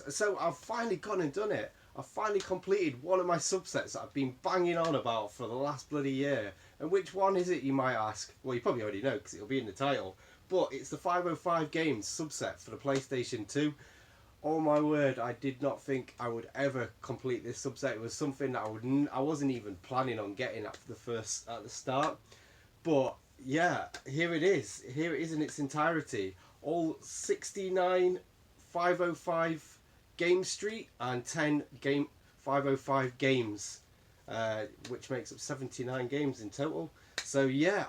So I've finally gone and done it. I've finally completed one of my subsets that I've been banging on about for the last bloody year. And which one is it, you might ask? Well, you probably already know because it'll be in the title. But it's the 505 Games subset for the PlayStation 2. Oh my word, I did not think I would ever complete this subset. It was something that I wasn't even planning on getting at the start. But yeah, here it is. Here it is in its entirety. All 69 505 Game Street and 10 game 505 games, which makes up 79 games in total. So yeah,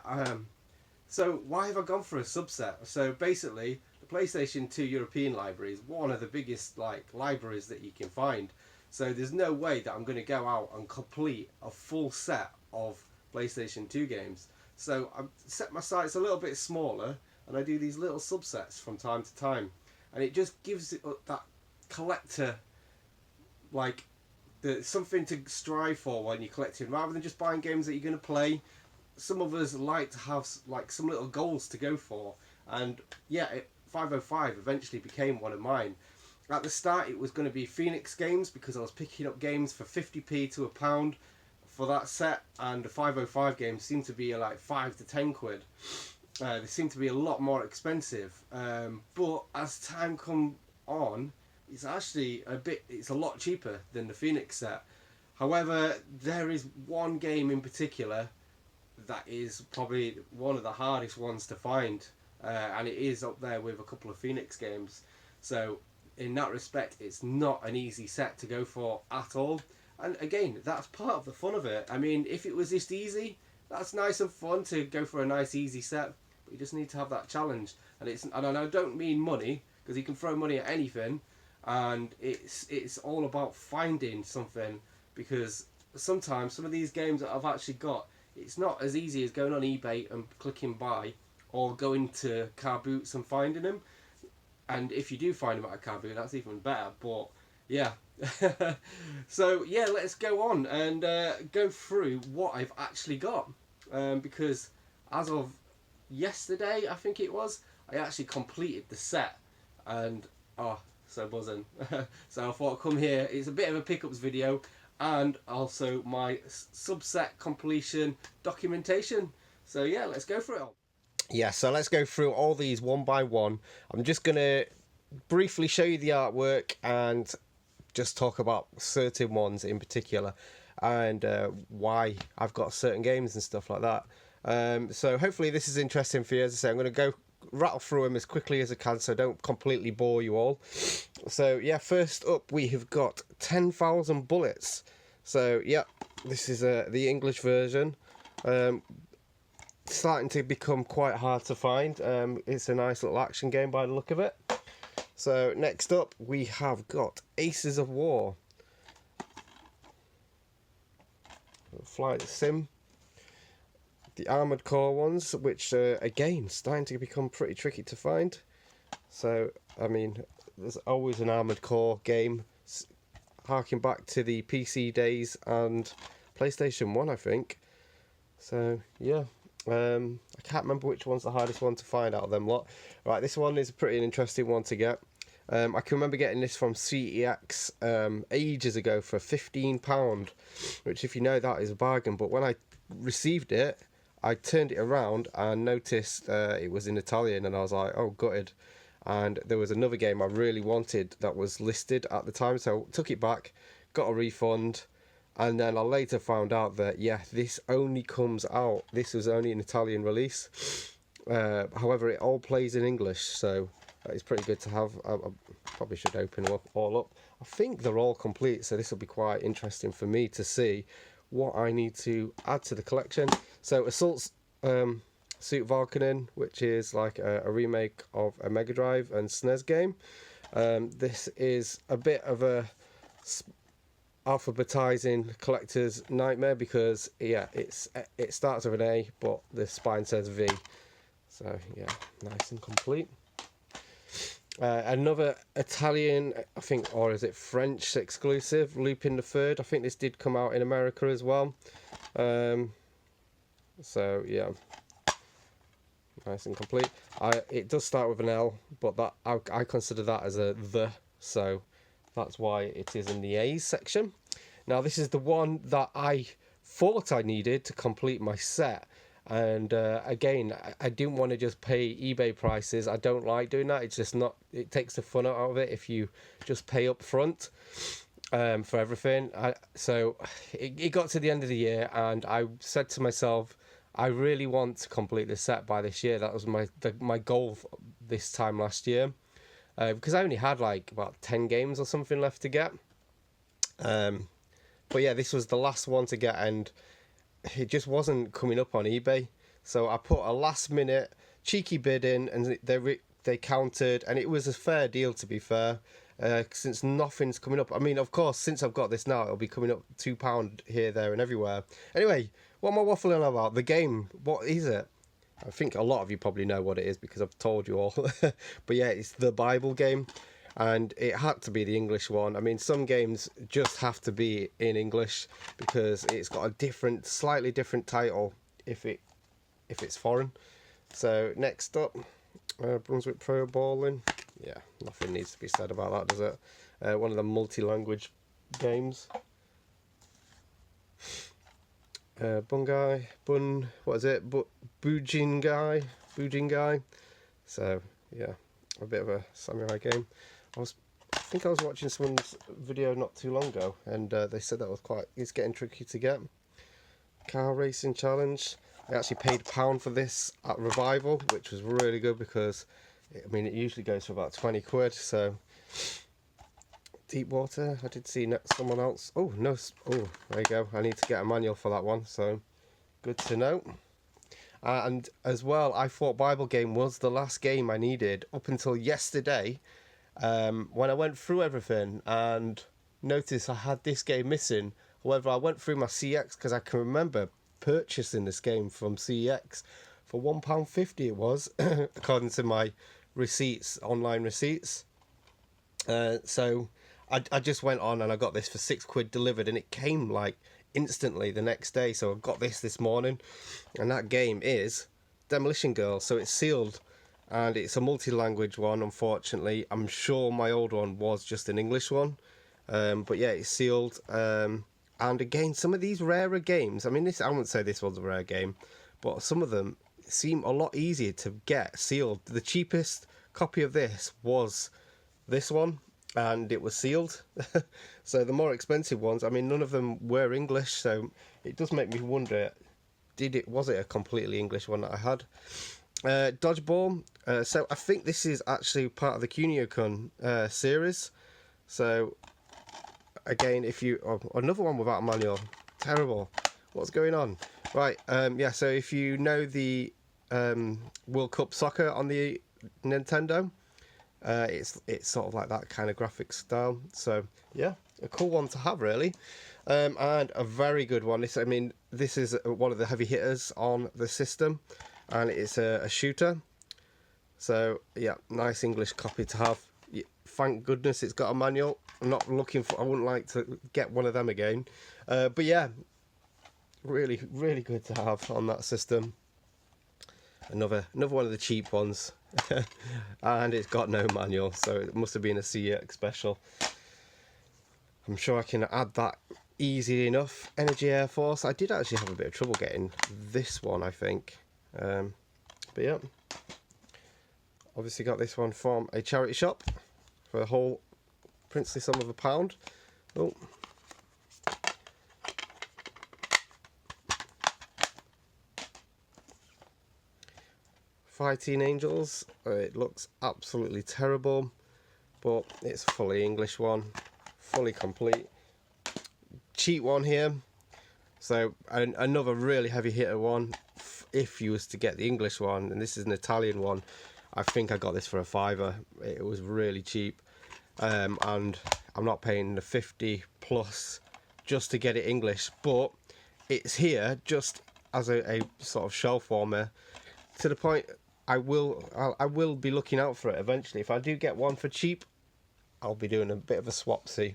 so why have I gone for a subset? So basically, the PlayStation 2 European library is one of the biggest libraries that you can find. So there's no way that I'm going to go out and complete a full set of PlayStation 2 games. So I've set my sights a little bit smaller, and I do these little subsets from time to time, and it just gives it that collector, something to strive for when you're collecting, rather than just buying games that you're going to play. Some of us like to have some little goals to go for, and yeah, 505 eventually became one of mine. At the start, it was going to be Phoenix games because I was picking up games for 50p to £1 for that set, and the 505 games seemed to be like 5 to 10 quid. They seem to be a lot more expensive, but as time come on, it's actually it's a lot cheaper than the Phoenix set. However, there is one game in particular that is probably one of the hardest ones to find, and it is up there with a couple of Phoenix games. So in that respect, it's not an easy set to go for at all. And again, that's part of the fun of it. I mean, if it was just easy, that's nice and fun to go for a nice easy set, but you just need to have that challenge. And I don't mean money, because you can throw money at anything, and it's all about finding something, because sometimes some of these games that I've actually got, it's not as easy as going on eBay and clicking buy, or going to Car Boots and finding them. And if you do find them at a Car Boot, that's even better. But yeah, so yeah, let's go on and go through what I've actually got, because as of yesterday, I think it was, I actually completed the set, and so buzzing. So I thought I'd come here. It's a bit of a pickups video, and also my subset completion documentation. So yeah, let's go for it all. Yeah, so let's go through all these one by one. I'm just going to briefly show you the artwork and just talk about certain ones in particular, and why I've got certain games and stuff like that. So hopefully this is interesting for you. As I say, I'm going to go rattle through them as quickly as I can so I don't completely bore you all. So yeah, first up we have got 10,000 Bullets. So yeah, this is the English version. Starting to become quite hard to find. It's a nice little action game by the look of it. So next up we have got Aces of War, Flight Sim. The Armored Core ones, which again starting to become pretty tricky to find. So I mean, there's always an Armored Core game, harking back to the PC days and PlayStation 1, I think. So yeah, I can't remember which one's the hardest one to find out of them lot. Right, this one is a pretty interesting one to get. I can remember getting this from CEX ages ago for £15, which, if you know, that is a bargain. But when I received it, I turned it around and noticed it was in Italian, and I was like, oh, gutted. And there was another game I really wanted that was listed at the time, so I took it back, got a refund, and then I later found out that, yeah, this only comes out, this was only an Italian release. However, it all plays in English, so it's pretty good to have. I probably should open them all up. I think they're all complete, so this will be quite interesting for me to see what I need to add to the collection. So Assault Suit Valkyrin, which is like a remake of a Mega Drive and SNES game. This is a bit of a alphabetizing collector's nightmare, because yeah, it starts with an A but the spine says V. So yeah, nice and complete. Another Italian, I think, or is it French exclusive, Lupin the Third. I think this did come out in America as well. So yeah, nice and complete. It does start with an L, but that I consider that as a the. So That's why it is in the A's section. Now this is the one that I thought I needed to complete my set. And again, I didn't want to just pay eBay prices. I don't like doing that. It's just not, it takes the fun out of it if you just pay up front for everything. So it got to the end of the year and I said to myself, I really want to complete this set by this year. That was my goal this time last year. Because I only had like about 10 games or something left to get. But yeah, this was the last one to get and it just wasn't coming up on eBay. So I put a last minute cheeky bid in and they countered and it was a fair deal, to be fair, since nothing's coming up. I mean, of course, since I've got this now, it'll be coming up £2 here, there and everywhere. Anyway, what am I waffling on about? The game, what is it? I think a lot of you probably know what it is because I've told you all. But yeah, it's the Bible game. And it had to be the English one. I mean, some games just have to be in English because it's got a slightly different title if it's foreign. So next up, Brunswick Pro Bowling. Yeah, nothing needs to be said about that, does it? One of the multi-language games. Bujingai. So yeah, a bit of a samurai game. I think I was watching someone's video not too long ago, and they said that it's getting tricky to get. Car racing challenge. I actually paid £1 for this at Revival, which was really good because, I mean, it usually goes for about 20 quid. So, Deep Water. I did see someone else. Oh no! Oh, there you go. I need to get a manual for that one. So, good to know. And as well, I thought Bible game was the last game I needed up until yesterday. When I went through everything and noticed I had this game missing. However, I went through my CX because I can remember purchasing this game from CX for £1.50 it was, according to my receipts, online receipts. So I just went on and I got this for £6 delivered and it came like instantly the next day. So I got this morning and that game is Demolition Girl. So it's sealed. And it's a multi-language one, unfortunately. I'm sure my old one was just an English one. But yeah, it's sealed. And again, some of these rarer games, I mean, I wouldn't say this was a rare game, but some of them seem a lot easier to get sealed. The cheapest copy of this was this one, and it was sealed. So the more expensive ones, I mean, none of them were English, so it does make me wonder, was it a completely English one that I had? Dodgeball. So I think this is actually part of the Kunio-kun series. So again, another one without a manual, terrible. What's going on? Right. Yeah. So if you know the World Cup Soccer on the Nintendo, it's sort of like that kind of graphics style. So yeah, a cool one to have, really. And a very good one. This is one of the heavy hitters on the system. And it's a shooter. So yeah, nice English copy to have. Thank goodness it's got a manual. I wouldn't like to get one of them again. But yeah, really, really good to have on that system. Another one of the cheap ones. And it's got no manual, so it must have been a CX special. I'm sure I can add that easy enough. Energy Air Force. I did actually have a bit of trouble getting this one, I think. But yeah, obviously got this one from a charity shop for a whole princely sum of £1. Oh, Fighting Angels. It looks absolutely terrible, but it's a fully English one, fully complete. Cheap one here. So another really heavy hitter one. If you was to get the English one, and this is an Italian one, I think I got this for £5. It was really cheap, and I'm not paying the 50 plus just to get it English, but it's here just as a sort of shelf warmer, to the point I will be looking out for it eventually. If I do get one for cheap, I'll be doing a bit of a swapsy.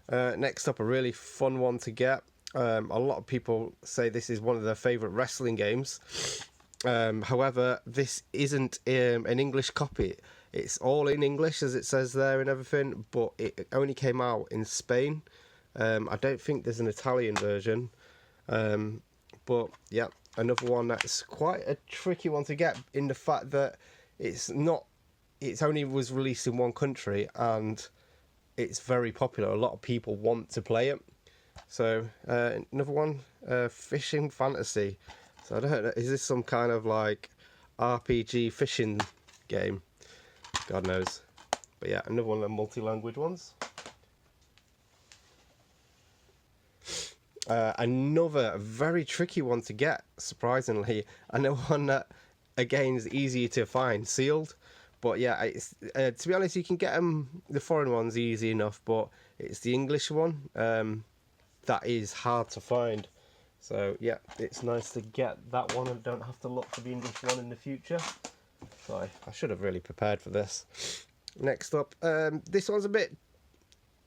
Next up, a really fun one to get. A lot of people say this is one of their favourite wrestling games. However, this isn't an English copy. It's all in English, as it says there and everything, but it only came out in Spain. I don't think there's an Italian version. But yeah, another one that's quite a tricky one to get, in the fact that it's only was released in one country, and it's very popular. A lot of people want to play it. So another one, Fishing Fantasy. So I don't know, is this some kind of like RPG fishing game? God knows. But yeah, another one of the multi-language ones. Another very tricky one to get, surprisingly, and the one that again is easier to find, Sealed. But yeah, it's, to be honest, you can get them, the foreign ones, easy enough, but it's the English one that is hard to find. So yeah, it's nice to get that one and don't have to look for the English one in the future. Sorry, I should have really prepared for this. Next up, this one's a bit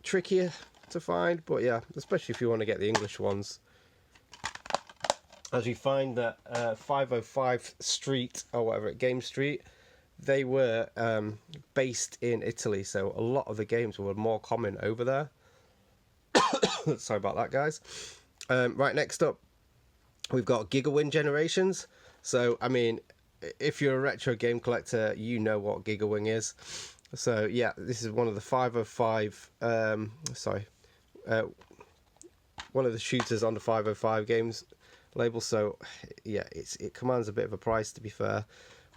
trickier to find, but yeah, especially if you want to get the English ones. As you find that 505 Street, or whatever, Game Street, they were based in Italy, so a lot of the games were more common over there. Sorry about that, guys. Right, next up, we've got Gigawin Generations. So, I mean, if you're a retro game collector, you know what Gigawing is. So, yeah, this is one of the 505, one of the shooters on the 505 games label. So, yeah, it commands a bit of a price, to be fair.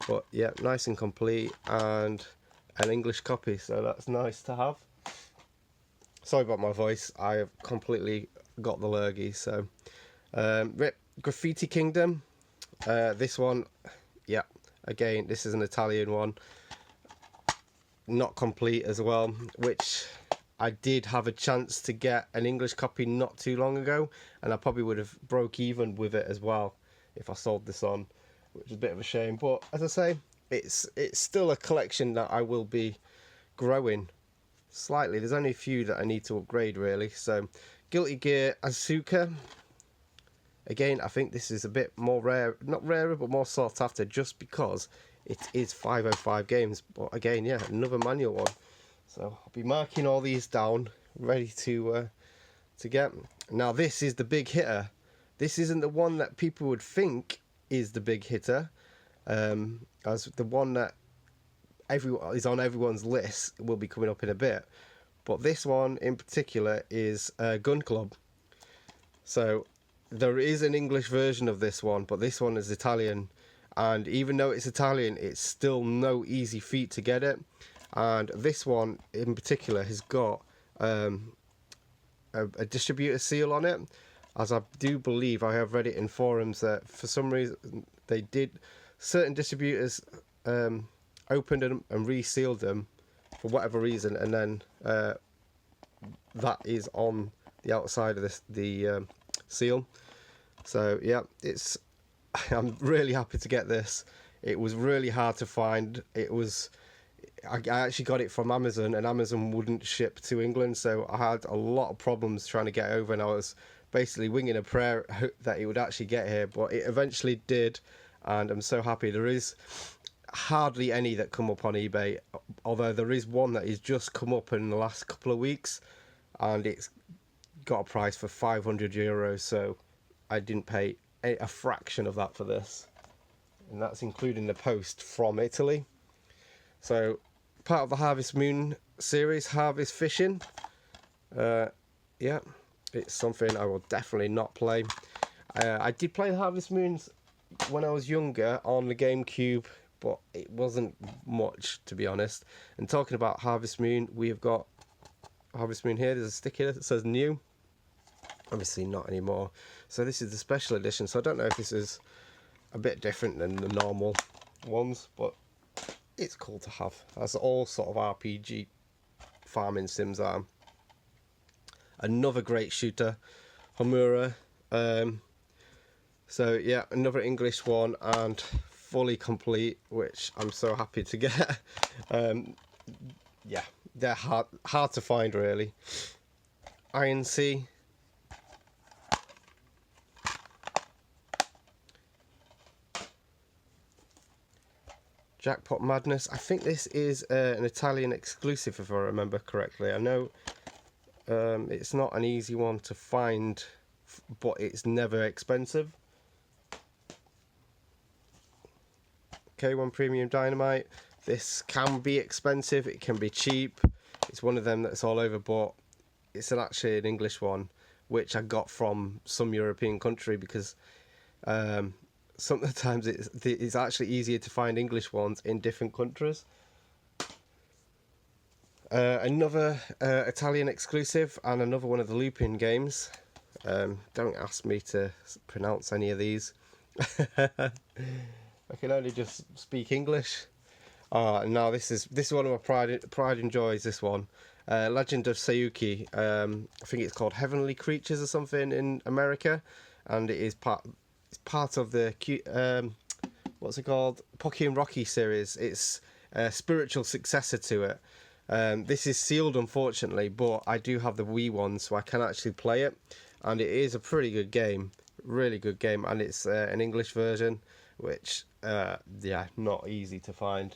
But, yeah, nice and complete, and an English copy, so that's nice to have. Sorry about my voice, I have completely got the lurgy. So, Graffiti Kingdom, this one, yeah, again, this is an Italian one, not complete as well, which I did have a chance to get an English copy not too long ago, and I probably would have broke even with it as well if I sold this on, which is a bit of a shame. But as I say, it's still a collection that I will be growing slightly. There's only a few that I need to upgrade, really. So, Guilty Gear Asuka. Again, I think this is a bit more rare, not rarer, but more sought after, just because it is 505 games. But again, yeah, another manual one. So I'll be marking all these down, ready to get. Now this is the big hitter. This isn't the one that people would think is the big hitter, as the one that is on everyone's list will be coming up in a bit. But this one in particular is Gun Club. So there is an English version of this one, but this one is Italian. And even though it's Italian, it's still no easy feat to get it. And this one in particular has got a distributor seal on it, as I do believe, I have read it in forums, that for some reason they did, certain distributors opened them and resealed them for whatever reason, and then that is on the outside of the seal. So yeah, I'm really happy to get this. It was really hard to find. I actually got it from Amazon, and Amazon wouldn't ship to England, so I had a lot of problems trying to get over, and I was basically winging a prayer that it would actually get here, but it eventually did, and I'm so happy. There is hardly any that come up on eBay, although there is one that has just come up in the last couple of weeks, and it's got a price for €500, so I didn't pay a fraction of that for this, and that's including the post from Italy. So, part of the Harvest Moon series, Harvest Fishing. Yeah, it's something I will definitely not play. I did play Harvest Moons when I was younger on the GameCube, but it wasn't much, to be honest. And talking about Harvest Moon, we have got Harvest Moon here. There's a stick here that says new. Obviously not anymore. So this is the special edition. So I don't know if this is a bit different than the normal ones, but it's cool to have, as all sort of RPG farming sims are. Another great shooter, Homura. So yeah, another English one, and fully complete, which I'm so happy to get. Yeah, they're hard to find, really. Iron Sea. Jackpot Madness. I think this is an Italian exclusive, if I remember correctly. I know it's not an easy one to find, but it's never expensive. K1 Premium Dynamite. This can be expensive, it can be cheap. It's one of them that's all over, but it's actually an English one, which I got from some European country, because sometimes it's actually easier to find English ones in different countries. Another Italian exclusive, and another one of the Lupin games. Don't ask me to pronounce any of these. I can only just speak English. No, this is one of my pride and joys. This one, Legend of Sayuki. I think it's called Heavenly Creatures or something in America, and it is part of the what's it called, Pocky and Rocky series. It's a spiritual successor to it. This is sealed, unfortunately, but I do have the Wii one, so I can actually play it, and it is a pretty good game, really good game, and it's an English version, which yeah, not easy to find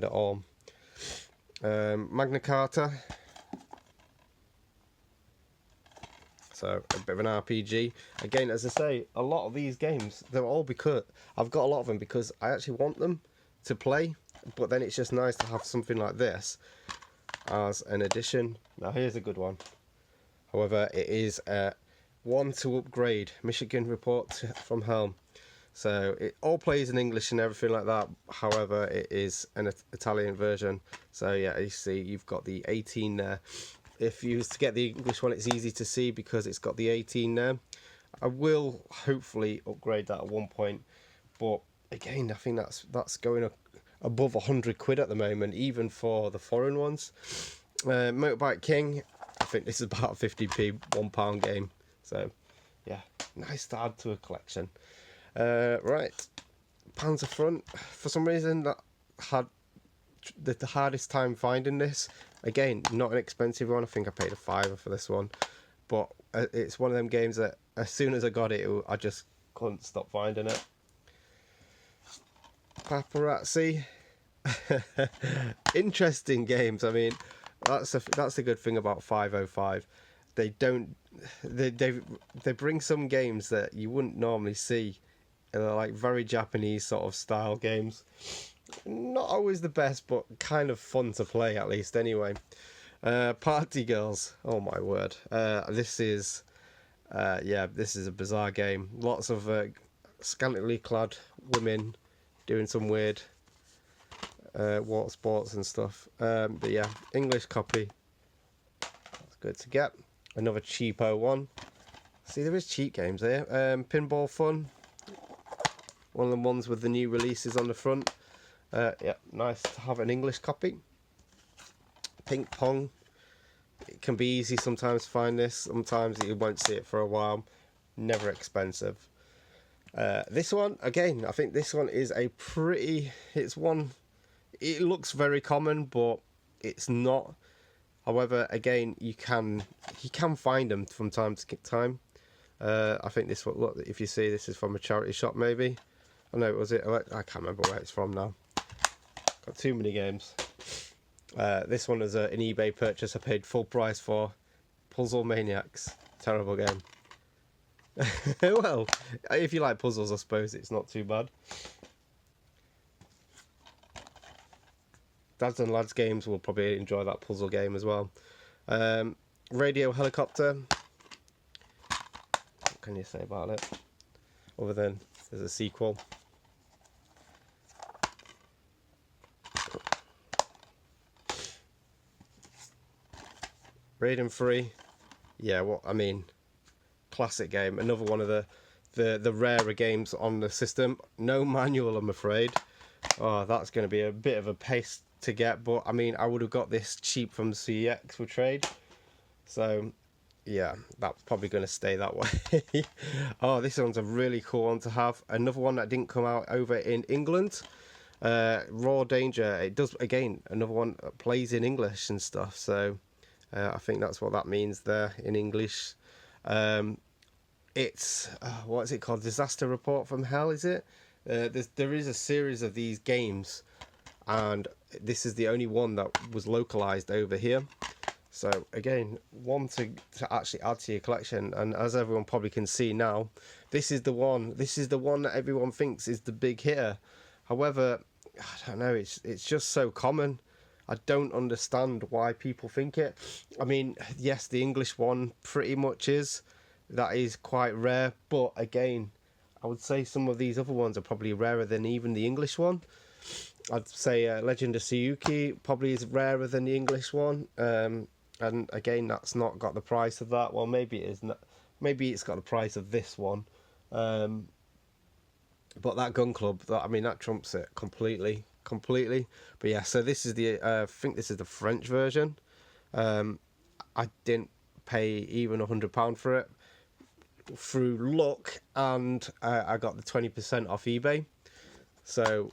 at all. Magna Carta, so a bit of an RPG. Again, as I say, a lot of these games, they're all because I've got a lot of them because I actually want them to play, but then it's just nice to have something like this as an addition. Now here's a good one. However, it is one to upgrade, Michigan Report from Home. So it all plays in English and everything like that. However, it is an Italian version. So yeah, you see, you've got the 18 there. If you was to get the English one, it's easy to see because it's got the 18 there. I will hopefully upgrade that at one point, but again, I think that's going above 100 quid at the moment, even for the foreign ones. Motorbike King, I think this is about 50p, £1 game. So yeah, nice to add to a collection. Right, Panzer Front. For some reason, that had the hardest time finding this. Again, not an expensive one. I think I paid £5 for this one, but it's one of them games that as soon as I got it, I just couldn't stop finding it. Paparazzi. Interesting games. I mean, that's the good thing about 505. They bring some games that you wouldn't normally see. They're like very Japanese sort of style games. Not always the best, but kind of fun to play, at least anyway. Party Girls. Oh my word. This is a bizarre game. Lots of scantily clad women doing some weird water sports and stuff. But yeah, English copy. That's good to get. Another cheapo one. See, there is cheap games here. Pinball Fun. One of the ones with the new releases on the front. Yeah, nice to have an English copy. Ping Pong. It can be easy sometimes to find this. Sometimes you won't see it for a while. Never expensive. This one, again, I think this one is a pretty... It's one... It looks very common, but it's not. However, again, you can find them from time to time. I think this one, look, if you see, this is from a charity shop, maybe. I know, was it? I can't remember where it's from now. Got too many games. This one is an eBay purchase I paid full price for. Puzzle Maniacs. Terrible game. Well, if you like puzzles, I suppose it's not too bad. Dads and Lads Games will probably enjoy that puzzle game as well. Radio Helicopter. What can you say about it? Other than there's a sequel. Raiden 3. Yeah, what I mean, classic game. Another one of the rarer games on the system. No manual, I'm afraid. Oh, that's going to be a bit of a pace to get, but I mean, I would have got this cheap from CEX for trade. So yeah, that's probably going to stay that way. Oh, this one's a really cool one to have. Another one that didn't come out over in England. Raw Danger. It does, again, another one that plays in English and stuff. So I think that's what that means there in English. It's what is it called? Disaster Report from Hell, is it? There is a series of these games, and this is the only one that was localized over here. So again, one to actually add to your collection. And as everyone probably can see now, this is the one. This is the one that everyone thinks is the big hitter. However, I don't know. It's just so common. I don't understand why people think it. I mean, yes, the English one pretty much is. That is quite rare. But again, I would say some of these other ones are probably rarer than even the English one. I'd say Legend of Tsuyuki probably is rarer than the English one. And again, that's not got the price of that. Well, maybe it is. Maybe it's got the price of this one. But that Gun Club, that trumps it completely. But yeah, so this is I think this is the French version. I didn't pay even £100 for it through luck, and I got the 20% off eBay. So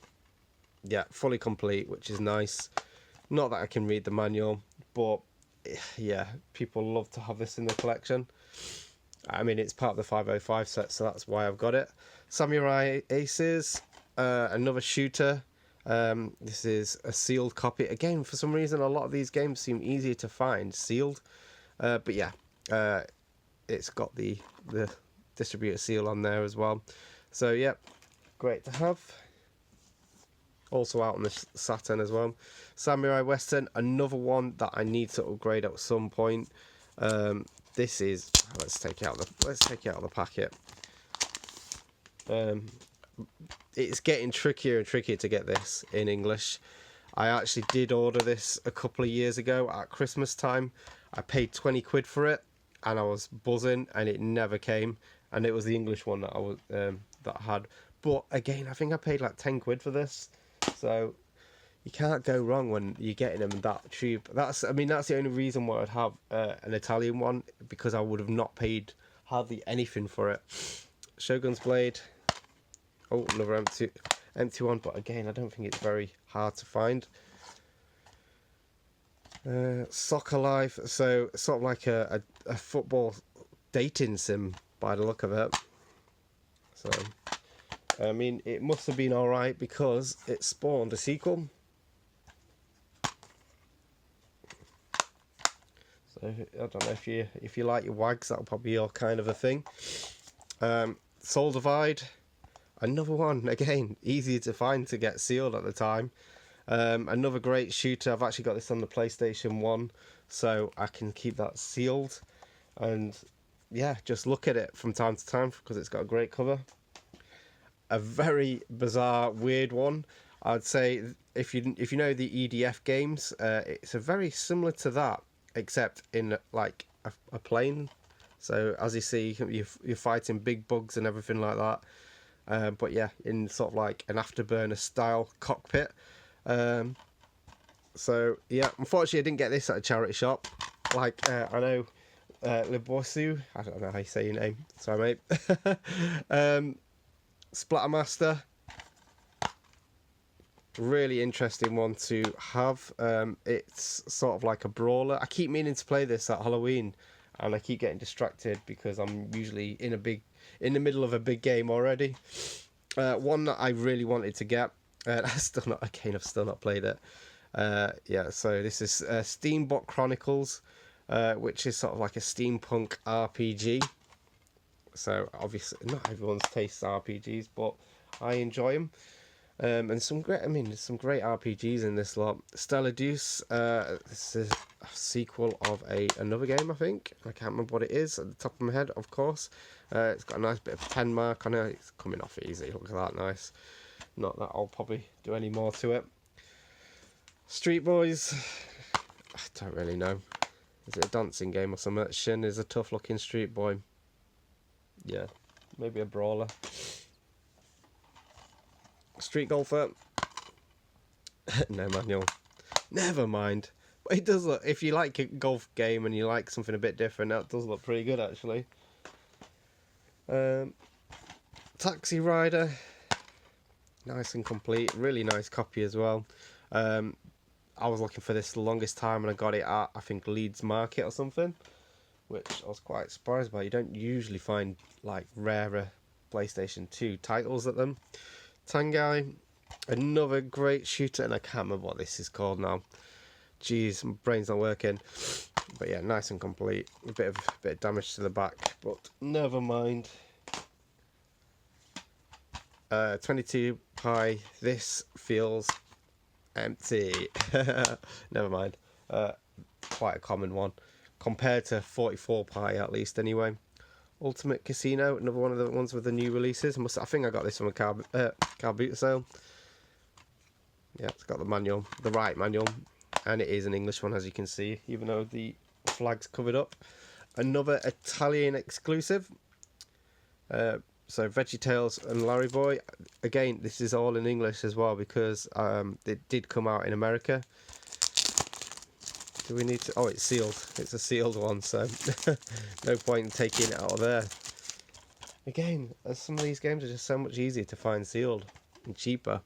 yeah, fully complete, which is nice. Not that I can read the manual, but yeah, people love to have this in the collection. I mean, it's part of the 505 set, so that's why I've got it. Samurai Aces, another shooter. This is a sealed copy. Again, for some reason, a lot of these games seem easier to find sealed. But yeah, it's got the distributor seal on there as well. So yeah, great to have. Also out on the Saturn as well. Samurai Western, another one that I need to upgrade at some point. This is, let's take it out of the packet. It's getting trickier and trickier to get this in English. I actually did order this a couple of years ago at Christmas time. I paid 20 quid for it, and I was buzzing, and it never came. And it was the English one that I had. But again, I think I paid like 10 quid for this. So you can't go wrong when you're getting them that cheap. That's the only reason why I'd have an Italian one, because I would have not paid hardly anything for it. Shogun's Blade. Oh, another empty one, but again, I don't think it's very hard to find. Soccer Life, so sort of like a football dating sim by the look of it. So I mean, it must have been alright because it spawned a sequel. So I don't know if you like your wags, that'll probably be your kind of a thing. Soul Divide, another one, again, easier to find to get sealed at the time. Another great shooter. I've actually got this on the PlayStation 1, so I can keep that sealed. And yeah, just look at it from time to time because it's got a great cover. A very bizarre, weird one. I'd say if you know the EDF games, it's a very similar to that, except in like a plane. So as you see, you're fighting big bugs and everything like that. But yeah, in sort of like an Afterburner style cockpit. So yeah, unfortunately I didn't get this at a charity shop. Like I know Libosu, I don't know how you say your name. Sorry, mate. Splattermaster, really interesting one to have. It's sort of like a brawler. I keep meaning to play this at Halloween, and I keep getting distracted because I'm usually in the middle of a big game already. One that I really wanted to get, I've still not played it. Yeah, so this is Steambot Chronicles, which is sort of like a steampunk RPG. So obviously not everyone's tastes RPGs, but I enjoy them. And some great RPGs in this lot. Stellar Deuce, this is a sequel of another game, I think. I can't remember what it is at the top of my head, of course. It's got a nice bit of 10 mark on it. It's coming off easy. Look at that, nice. Not that I'll probably do any more to it. Street Boys, I don't really know. Is it a dancing game or something? Shin is a tough looking street boy. Yeah, maybe a brawler. Street Golfer. No manual. Never mind. But it does look, if you like a golf game and you like something a bit different, that does look pretty good actually. Taxi Rider. Nice and complete. Really nice copy as well. I was looking for this the longest time and I got it at, I think, Leeds Market or something, which I was quite surprised by. You don't usually find like rarer PlayStation 2 titles at them. Tangai, another great shooter, and I can't remember what this is called now. Jeez, my brain's not working. But yeah, nice and complete. A bit of damage to the back, but never mind. 22 pi. This feels empty. Never mind. Quite a common one compared to 44 pi, at least anyway. Ultimate Casino, another one of the ones with the new releases. I think I got this from a car boot sale. Yeah, it's got the manual, the right manual, and it is an English one, as you can see, even though the flag's covered up. Another Italian exclusive. So VeggieTales and Larry Boy. Again, this is all in English as well because it did come out in America. Do we need to? Oh, it's sealed. It's a sealed one, so no point in taking it out of there. Again, some of these games are just so much easier to find sealed and cheaper.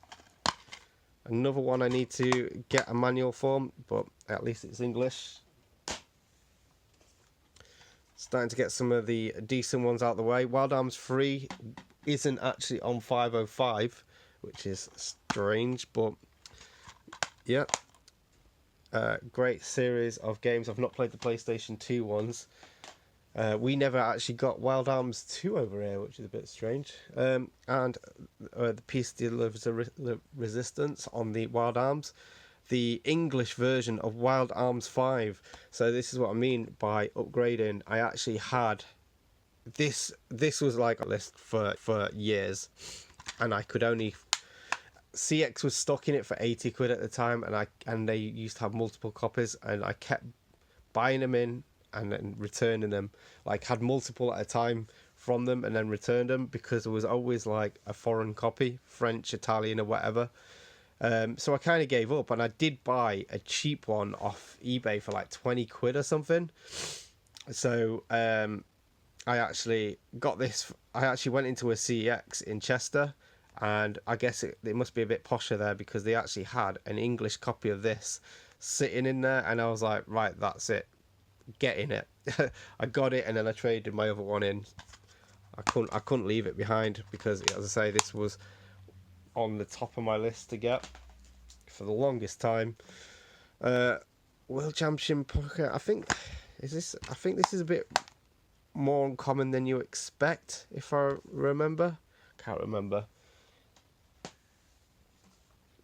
Another one I need to get a manual for, but at least it's English. Starting to get some of the decent ones out of the way. Wild Arms 3 isn't actually on 505, which is strange, but yeah. Great series of games. I've not played the PlayStation 2 ones. We never actually got Wild Arms 2 over here, which is a bit strange. And the Piece de Resistance on the Wild Arms. The English version of Wild Arms 5. So this is what I mean by upgrading. I actually had this. This was like a list for years, and I could only. CX was stocking it for 80 quid at the time, and they used to have multiple copies, and I kept buying them in and then returning them. Like, had multiple at a time from them and then returned them because there was always like a foreign copy, French, Italian, or whatever. So I kind of gave up, and I did buy a cheap one off eBay for like 20 quid or something. So I actually got this. I actually went into a CEX in Chester. And I guess it must be a bit posher there because they actually had an English copy of this sitting in there, and I was like, right, that's it, get in it. I got it, and then I traded my other one in. I couldn't leave it behind because, as I say, this was on the top of my list to get for the longest time. World Championship Poker. I think this is a bit more uncommon than you expect, if I remember. Can't remember.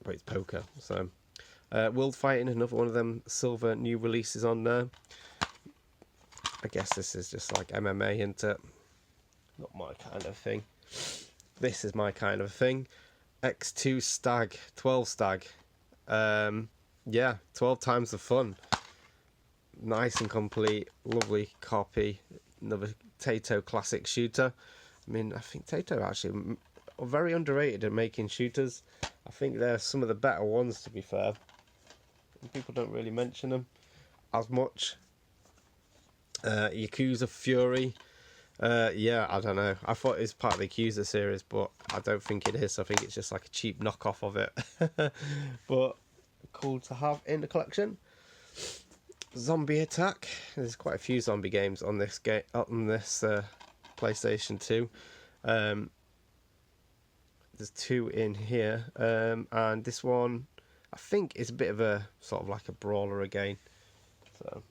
But it's poker, so World Fighting, another one of them silver new releases on there. I guess this is just like MMA, isn't it? Not my kind of thing. This is my kind of thing. X2 Stag, 12 Stag. Yeah, 12 times the fun. Nice and complete, lovely copy. Another Taito classic shooter. I mean, I think Taito actually are very underrated at making shooters. I think they're some of the better ones, to be fair. People don't really mention them as much. Yakuza Fury. Yeah, I don't know. I thought it was part of the Yakuza series, but I don't think it is. I think it's just like a cheap knockoff of it. But cool to have in the collection. Zombie Attack. There's quite a few zombie games on this PlayStation 2. There's 2 in here, and this one I think is a bit of a sort of like a brawler again. So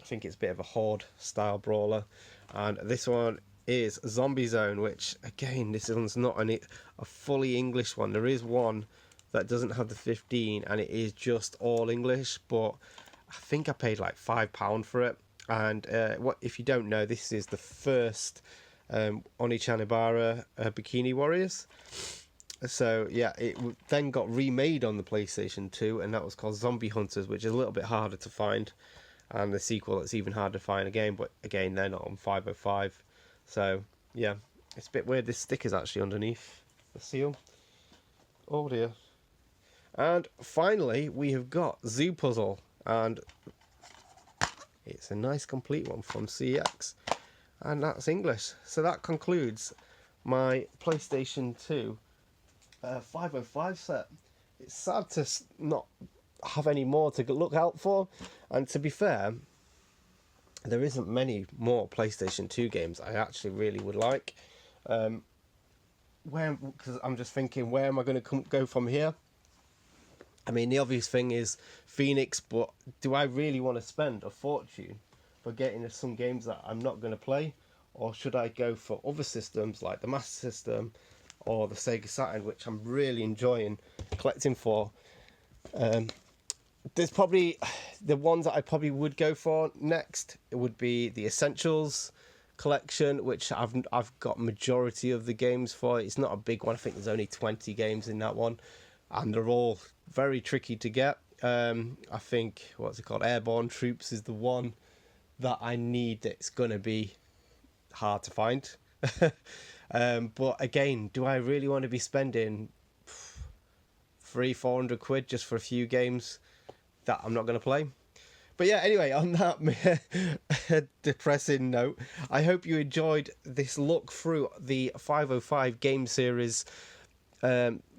I think it's a bit of a horde style brawler, and this one is Zombie Zone, which again, this one's not a fully English one. There is one that doesn't have the 15, and it is just all English, but I think I paid like £5 for it. And what if you don't know, this is the first Onichanibara Bikini Warriors. So yeah, it then got remade on the PlayStation 2, and that was called Zombie Hunters, which is a little bit harder to find, and the sequel it's even harder to find again, but again they're not on 505. So yeah, it's a bit weird. This sticker's actually underneath the seal. Oh dear. And finally we have got Zoo Puzzle, and it's a nice complete one from CX. And that's English. So that concludes my PlayStation 2 505 set. It's sad to not have any more to look out for. And to be fair, there isn't many more PlayStation 2 games I actually really would like. where, because I'm just thinking, where am I going to go from here? I mean, the obvious thing is Phoenix, but do I really want to spend a fortune for getting some games that I'm not going to play? Or should I go for other systems like the Master System or the Sega Saturn, which I'm really enjoying collecting for? There's probably the ones that I probably would go for next. It would be the Essentials collection, which I've got majority of the games for. It's not a big one. I think there's only 20 games in that one, and they're all very tricky to get. I think what's it called? Airborne Troops is the one that I need. That's gonna be hard to find. But again, do I really want to be spending 300-400 quid just for a few games that I'm not going to play? But yeah, anyway, on that depressing note, I hope you enjoyed this look through the 505 game series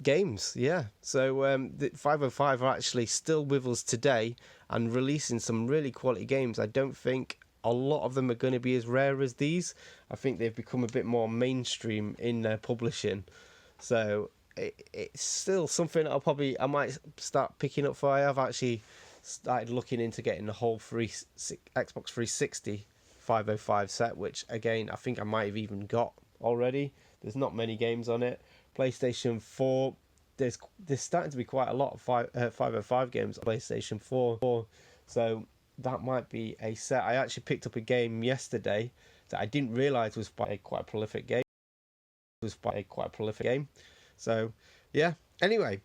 games. Yeah, so the 505 are actually still with us today and releasing some really quality games. I don't think a lot of them are going to be as rare as these. I think they've become a bit more mainstream in their publishing, so it's still something I might start picking up for. I have actually started looking into getting the whole Xbox 360 505 set, which again I think I might have even got already. There's not many games on it. PlayStation 4, there's starting to be quite a lot of 505 games on PlayStation 4, so that might be a set. I actually picked up a game yesterday that I didn't realise was by quite a prolific game. So yeah. Anyway,